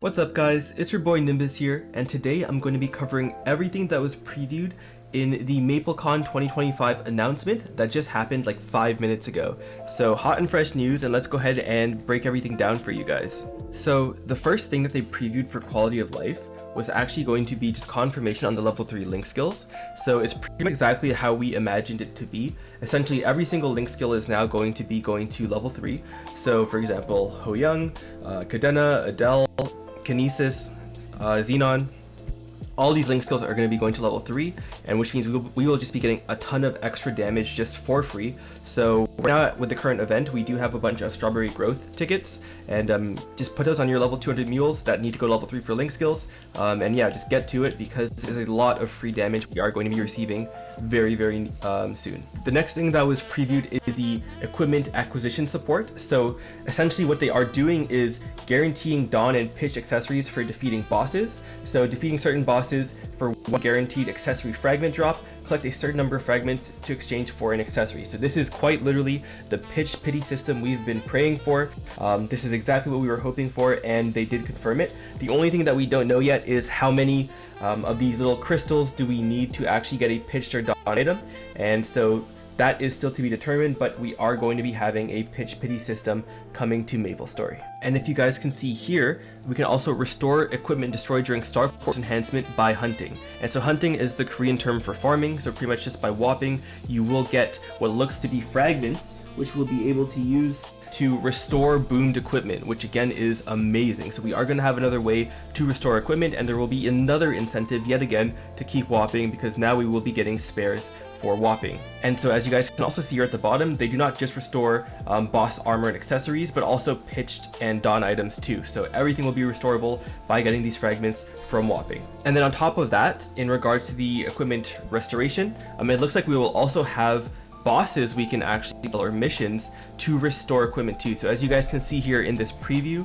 What's up guys, it's your boy Nimbus here, and today I'm going to be covering everything that was previewed in the MapleCon 2025 announcement that just happened like 5 minutes ago. So hot and fresh news, and let's go ahead and break everything down for you guys. So the first thing that they previewed for quality of life was actually going to be just confirmation on the level 3 link skills. So it's pretty much exactly how we imagined it to be. Essentially every single link skill is now going to be going to level 3. So for example, Ho Young, Cadena, Adele, Kinesis, Xenon, all these link skills are going to be going to level 3, and which means we will just be getting a ton of extra damage just for free. So right now with the current event, we do have a bunch of strawberry growth tickets, and just put those on your level 200 mules that need to go to level 3 for link skills, and yeah, just get to it because there's a lot of free damage we are going to be receiving very soon. The next thing that was previewed is the equipment acquisition support. So essentially what they are doing is guaranteeing dawn and pitch accessories for defeating bosses. So defeating certain bosses for one guaranteed accessory fragment drop, collect a certain number of fragments to exchange for an accessory. So this is quite literally the pitch pity system we've been praying for. This is exactly what we were hoping for, and they did confirm it. The only thing that we don't know yet is how many of these little crystals do we need to actually get a pitched or dawn item, and so that is still to be determined, but we are going to be having a pitch pity system coming to MapleStory. And if you guys can see here, we can also restore equipment destroyed during Star Force enhancement by hunting. And so hunting is the Korean term for farming, so pretty much just by whopping, you will get what looks to be fragments, which we'll be able to use to restore boomed equipment, which again is amazing. So we are going to have another way to restore equipment, and there will be another incentive yet again to keep whopping, because now we will be getting spares for whopping. And so as you guys can also see here at the bottom, they do not just restore boss armor and accessories, but also pitched and dawn items too. So everything will be restorable by getting these fragments from whopping. And then on top of that, in regards to the equipment restoration, it looks like we will also have bosses we can actually do, or missions to restore equipment too. So as you guys can see here in this preview,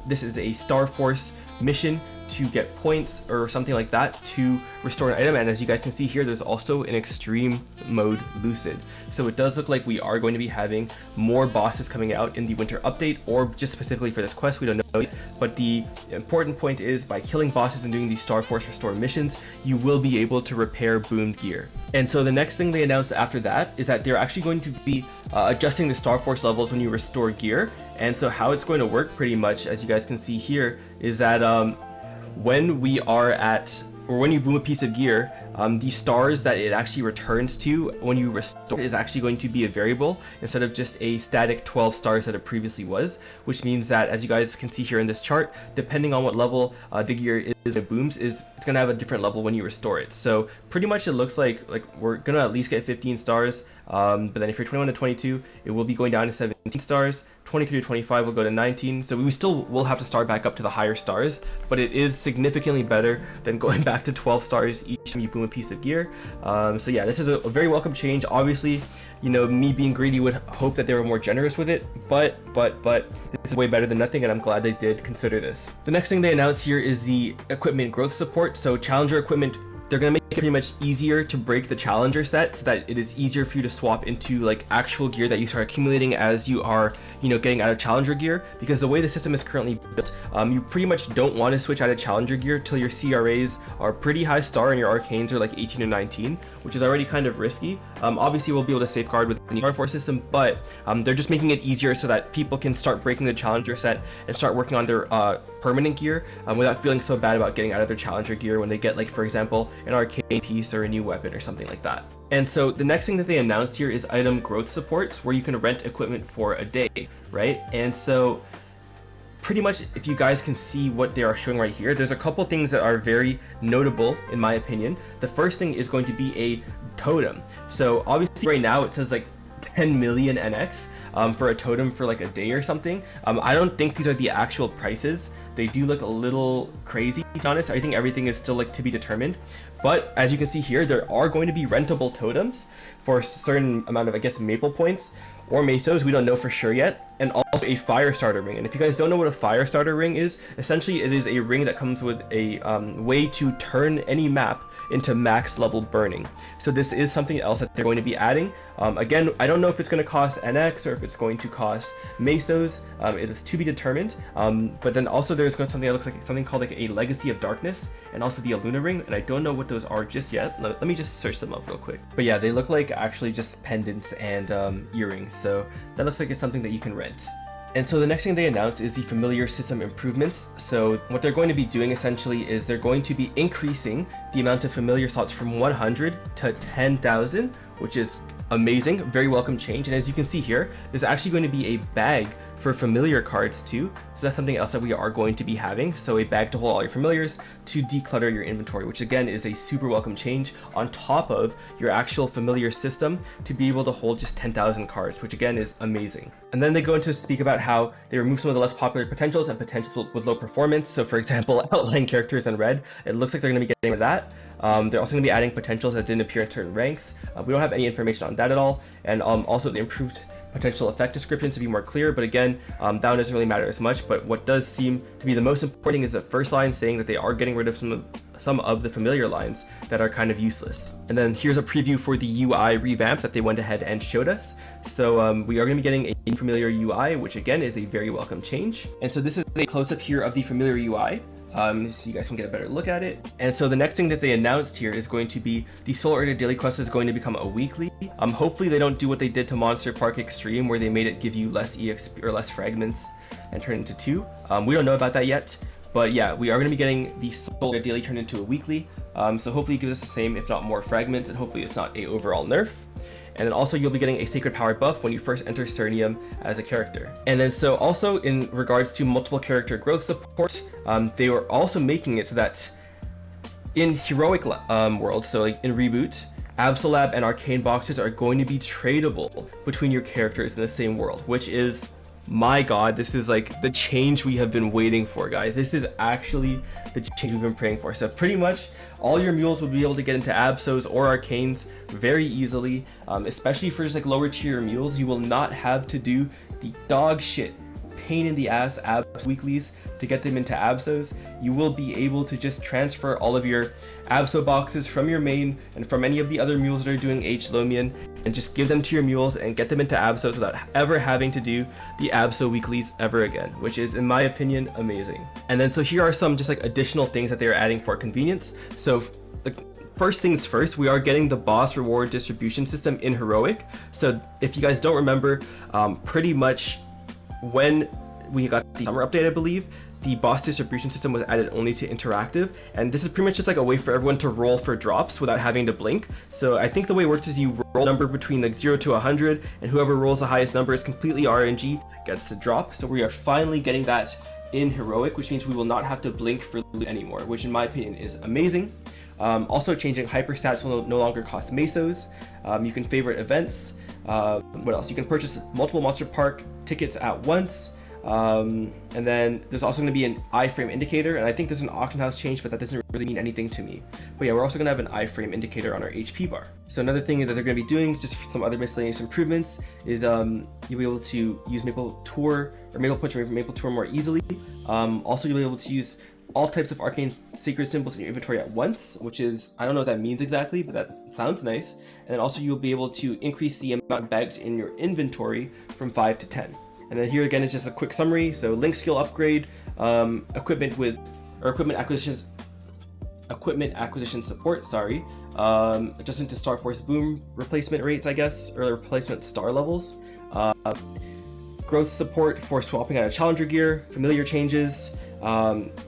this is a Star Force mission to get points or something like that to restore an item, and as you guys can see here, there's also an extreme mode lucid. So it does look like we are going to be having more bosses coming out in the winter update, or just specifically for this quest, we don't know yet. But the important point is, by killing bosses and doing these Star Force restore missions, you will be able to repair boomed gear. And so the next thing they announced after that is that they're actually going to be adjusting the Star Force levels when you restore gear. And so how it's going to work pretty much, as you guys can see here, is that when we are at, or when you boom a piece of gear, the stars that it actually returns to when you restore is actually going to be a variable instead of just a static 12 stars that it previously was, which means that, as you guys can see here in this chart, depending on what level the gear is when it booms, it's going to have a different level when you restore it. So pretty much it looks like we're going to at least get 15 stars, but then if you're 21 to 22, it will be going down to 17 stars. 23 to 25 will go to 19, so we still will have to start back up to the higher stars, but it is significantly better than going back to 12 stars each time you boom a piece of gear. So yeah, this is a very welcome change. Obviously, you know, me being greedy would hope that they were more generous with it, but this is way better than nothing, and I'm glad they did consider this. The next thing they announced here is the equipment growth support. So challenger equipment, they're going to make it pretty much easier to break the challenger set, so that it is easier for you to swap into like actual gear that you start accumulating as you are, you know, getting out of challenger gear. Because the way the system is currently built, you pretty much don't want to switch out of challenger gear till your CRAs are pretty high star and your arcanes are like 18 or 19, which is already kind of risky. Obviously we'll be able to safeguard with the Star Force system, but they're just making it easier so that people can start breaking the challenger set and start working on their permanent gear without feeling so bad about getting out of their challenger gear when they get, like, for example, an arcane piece or a new weapon or something like that. And so the next thing that they announced here is item growth support, where you can rent equipment for a day, right? And so pretty much, if you guys can see what they are showing right here, there's a couple things that are very notable in my opinion. The first thing is going to be a totem. So obviously right now it says like 10 million NX for a totem for like a day or something. I don't think these are the actual prices. They do look a little crazy, be honest, I think everything is still like to be determined. But as you can see here, there are going to be rentable totems for a certain amount of, I guess, maple points or mesos. We don't know for sure yet. And also a fire starter ring. And if you guys don't know what a fire starter ring is, essentially it is a ring that comes with a way to turn any map into max level burning. So this is something else that they're going to be adding. Again, I don't know if it's going to cost NX or if it's going to cost mesos. It is to be determined. But then also there's something that looks like something called like a Legacy of Darkness, and also the Luna ring. And I don't know what those are just yet. Let me just search them up real quick. But yeah, they look like actually just pendants and earrings. So that looks like it's something that you can rent. And so the next thing they announced is the familiar system improvements. So what they're going to be doing essentially is they're going to be increasing the amount of familiar slots from 100 to 10,000, which is amazing, very welcome change. And as you can see here, there's actually going to be a bag for familiar cards too. So that's something else that we are going to be having. So a bag to hold all your familiars to declutter your inventory, which again is a super welcome change on top of your actual familiar system to be able to hold just 10,000 cards, which again is amazing. And then they go into speak about how they remove some of the less popular potentials and potentials with low performance. So for example, outlying characters in red, it looks like they're going to be getting rid of that. They're also going to be adding potentials that didn't appear in certain ranks. We don't have any information on that at all. And also the improved potential effect descriptions to be more clear, but again, that doesn't really matter as much. But what does seem to be the most important thing is the first line saying that they are getting rid of some of the familiar lines that are kind of useless. And then here's a preview for the UI revamp that they went ahead and showed us. So we are going to be getting a familiar UI, which again is a very welcome change. And so this is a close-up here of the familiar UI. So you guys can get a better look at it. And so the next thing that they announced here is going to be the Soul Eater Daily Quest is going to become a weekly. Hopefully they don't do what they did to Monster Park Extreme, where they made it give you less EXP or less fragments and turn it into 2. We don't know about that yet, but yeah, we are going to be getting the Soul Eater Daily turned into a weekly. So hopefully it gives us the same, if not more fragments, and hopefully it's not a overall nerf. And then also you'll be getting a Sacred Power buff when you first enter Cernium as a character. And then so also in regards to multiple character growth support, they were also making it so that in heroic worlds, so like in Reboot, Absolab and Arcane boxes are going to be tradable between your characters in the same world, which is, my god, this is like the change we have been waiting for, guys. This is actually the change we've been praying for. So pretty much all your mules will be able to get into Absols or Arcanes very easily, especially for just like lower tier mules. You will not have to do the dog shit pain in the ass Abs weeklies to get them into Absols. You will be able to just transfer all of your Abso boxes from your main and from any of the other mules that are doing H Lomian and just give them to your mules and get them into Absols without ever having to do the Abso weeklies ever again, which is, in my opinion, amazing. And then so here are some just like additional things that they are adding for convenience. So like, first things first, we are getting the boss reward distribution system in Heroic. So if you guys don't remember, pretty much when we got the summer update, I believe, the boss distribution system was added only to interactive, and this is pretty much just like a way for everyone to roll for drops without having to blink. So I think the way it works is you roll a number between like 0 to 100, and whoever rolls the highest number is completely RNG, gets to drop. So we are finally getting that in Heroic, which means we will not have to blink for loot anymore, which in my opinion is amazing. Also changing hyperstats will no longer cost mesos. You can favorite events. What else? You can purchase multiple Monster Park tickets at once. And then there's also going to be an iframe indicator, and I think there's an auction house change, but that doesn't really mean anything to me. But yeah, we're also going to have an iframe indicator on our HP bar. So another thing that they're going to be doing, just some other miscellaneous improvements, is you'll be able to use Maple Tour or Maple Punch or Maple Tour more easily. Also, you'll be able to use all types of arcane secret symbols in your inventory at once, which is, I don't know what that means exactly, but that sounds nice. And then also you'll be able to increase the amount of bags in your inventory from 5 to 10. And then here again is just a quick summary. So link skill upgrade, equipment acquisition support, adjustment to Star Force boom replacement rates, I guess, or replacement star levels, growth support for swapping out of challenger gear, familiar changes,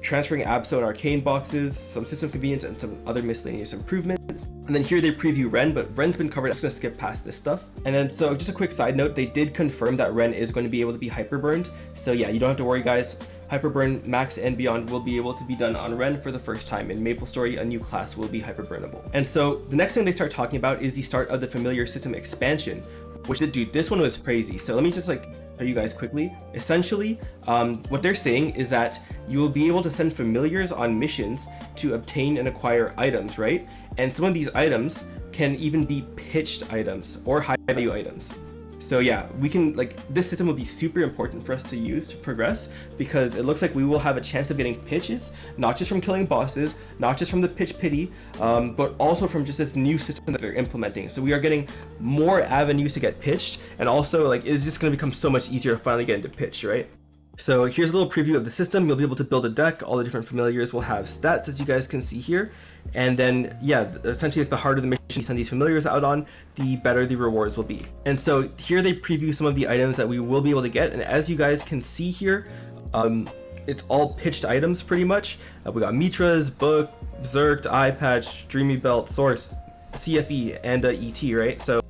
transferring Abso and Arcane boxes, some system convenience, and some other miscellaneous improvements. And then here they preview Ren, but Ren's been covered. I'm just gonna skip past this stuff. And then so just a quick side note, they did confirm that Ren is going to be able to be hyperburned. So yeah, you don't have to worry, guys. Hyperburn Max and beyond will be able to be done on Ren for the first time. In MapleStory, a new class will be hyperburnable. And so the next thing they start talking about is the start of the familiar system expansion, which, dude, this one was crazy. So let me just like tell you guys quickly. Essentially, what they're saying is that you will be able to send familiars on missions to obtain and acquire items, right? And some of these items can even be pitched items or high value items. So yeah, we can, like, this system will be super important for us to use to progress, because it looks like we will have a chance of getting pitches, not just from killing bosses, not just from the pitch pity, but also from just this new system that they're implementing. So we are getting more avenues to get pitched, and also, like, it's just going to become so much easier to finally get into pitch, right? So here's a little preview of the system. You'll be able to build a deck. All the different familiars will have stats, as you guys can see here. And then, yeah, essentially, the harder the mission you send these familiars out on, the better the rewards will be. And so here they preview some of the items that we will be able to get. And as you guys can see here, it's all pitched items pretty much. We got Mitras, Book, Zerkt, Eye Patch, Dreamy Belt, Source, CFE, and ET, right? So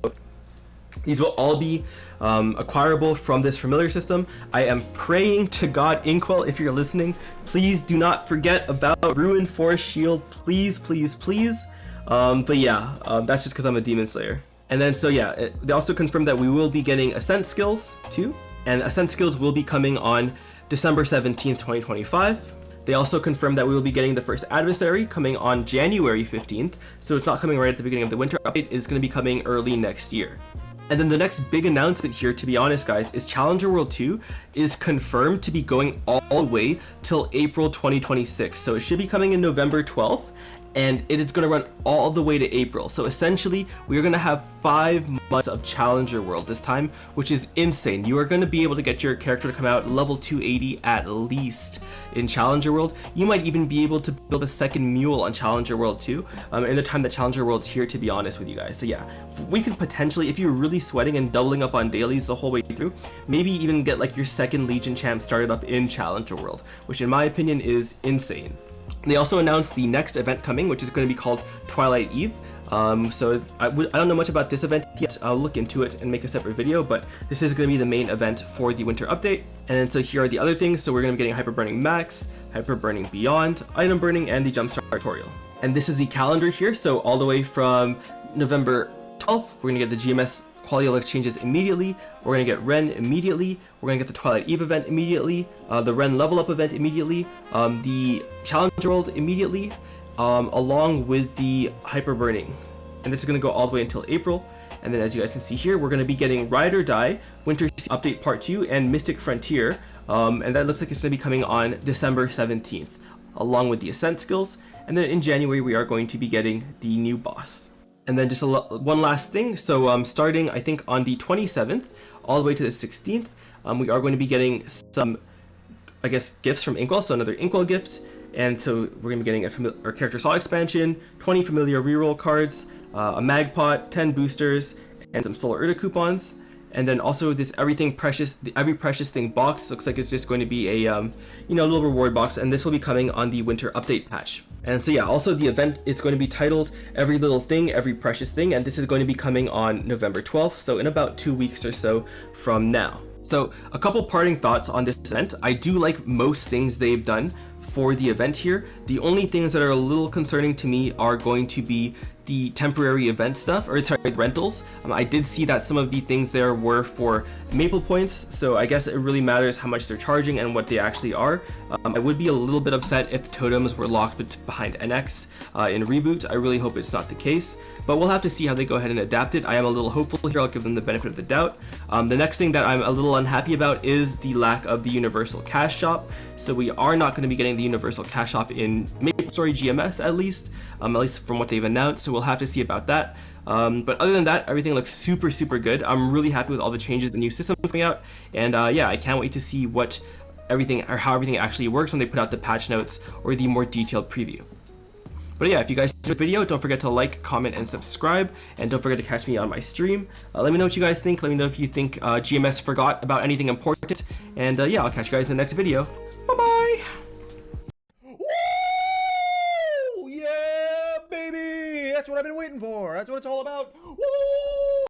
these will all be acquirable from this familiar system. I am praying to God, Inkwell, if you're listening, please do not forget about Ruin Force Shield, please, please, please. But yeah, that's just because I'm a Demon Slayer. And then, so yeah, they also confirmed that we will be getting Ascent skills too, and Ascent skills will be coming on December 17th, 2025. They also confirmed that we will be getting the first adversary coming on January 15th, so it's not coming right at the beginning of the winter update, it's going to be coming early next year. And then the next big announcement here, to be honest guys, is Challenger World 2 is confirmed to be going all the way till April 2026. So it should be coming in November 12th, and it is going to run all the way to April. So essentially, we are going to have 5 months of Challenger World this time, which is insane. You are going to be able to get your character to come out level 280 at least in Challenger World. You might even be able to build a second mule on Challenger World 2 in the time that Challenger World's here, to be honest with you guys. So yeah, we could potentially, if you're really sweating and doubling up on dailies the whole way through, maybe even get like your second Legion champ started up in Challenger World, which in my opinion is insane. They also announced the next event coming, which is going to be called Twilight Eve. So I don't know much about this event yet. I'll look into it and make a separate video, but this is going to be the main event for the winter update. And then so here are the other things. So we're going to be getting Hyper Burning Max, Hyper Burning Beyond, Item Burning, and the Jumpstart tutorial. And this is the calendar here. So all the way from November 12th, we're going to get the GMS quality of life changes immediately. We're going to get Ren immediately. We're going to get the Twilight Eve event immediately, the Ren level up event immediately, the Challenger World immediately, along with the Hyper Burning. And this is going to go all the way until April. And then as you guys can see here, we're going to be getting Ride or Die, Winter Update Part 2, and Mystic Frontier. And that looks like it's going to be coming on December 17th, along with the Ascent skills. And then in January, we are going to be getting the new boss. And then just one last thing. So starting, I think, on the 27th, all the way to the 16th, we are going to be getting some, I guess, gifts from Inkwell. So another Inkwell gift. And so we're going to be getting a character saw expansion, 20 familiar reroll cards, a mag pot, 10 boosters, and some Solar Urta coupons. And then also this every precious thing box looks like it's just going to be a little reward box, and this will be coming on the winter update patch. And so yeah, also the event is going to be titled Every Little Thing, Every Precious Thing, and this is going to be coming on November 12th, so in about 2 weeks or so from now. So a couple parting thoughts on this event. I do like most things they've done for the event here. The only things that are a little concerning to me are going to be the temporary event stuff, or sorry, rentals. I did see that some of the things there were for Maple points, so I guess it really matters how much they're charging and what they actually are. I would be a little bit upset if totems were locked behind NX in Reboot. I really hope it's not the case, but we'll have to see how they go ahead and adapt it. I am a little hopeful here. I'll give them the benefit of the doubt. The next thing that I'm a little unhappy about is the lack of the Universal Cash Shop. So we are not going to be getting the Universal Cash Shop in MapleStory GMS, at least from what they've announced. So we'll have to see about that. But other than that, everything looks super, super good. I'm really happy with all the changes, the new systems coming out, and yeah, I can't wait to see how everything actually works when they put out the patch notes or the more detailed preview. But yeah, if you guys enjoyed the video, don't forget to like, comment, and subscribe, and don't forget to catch me on my stream. Let me know what you guys think. Let me know if you think GMS forgot about anything important, and yeah, I'll catch you guys in the next video. Bye-bye! Woo! Yeah, baby! That's what I've been waiting for. That's what it's all about. Woo!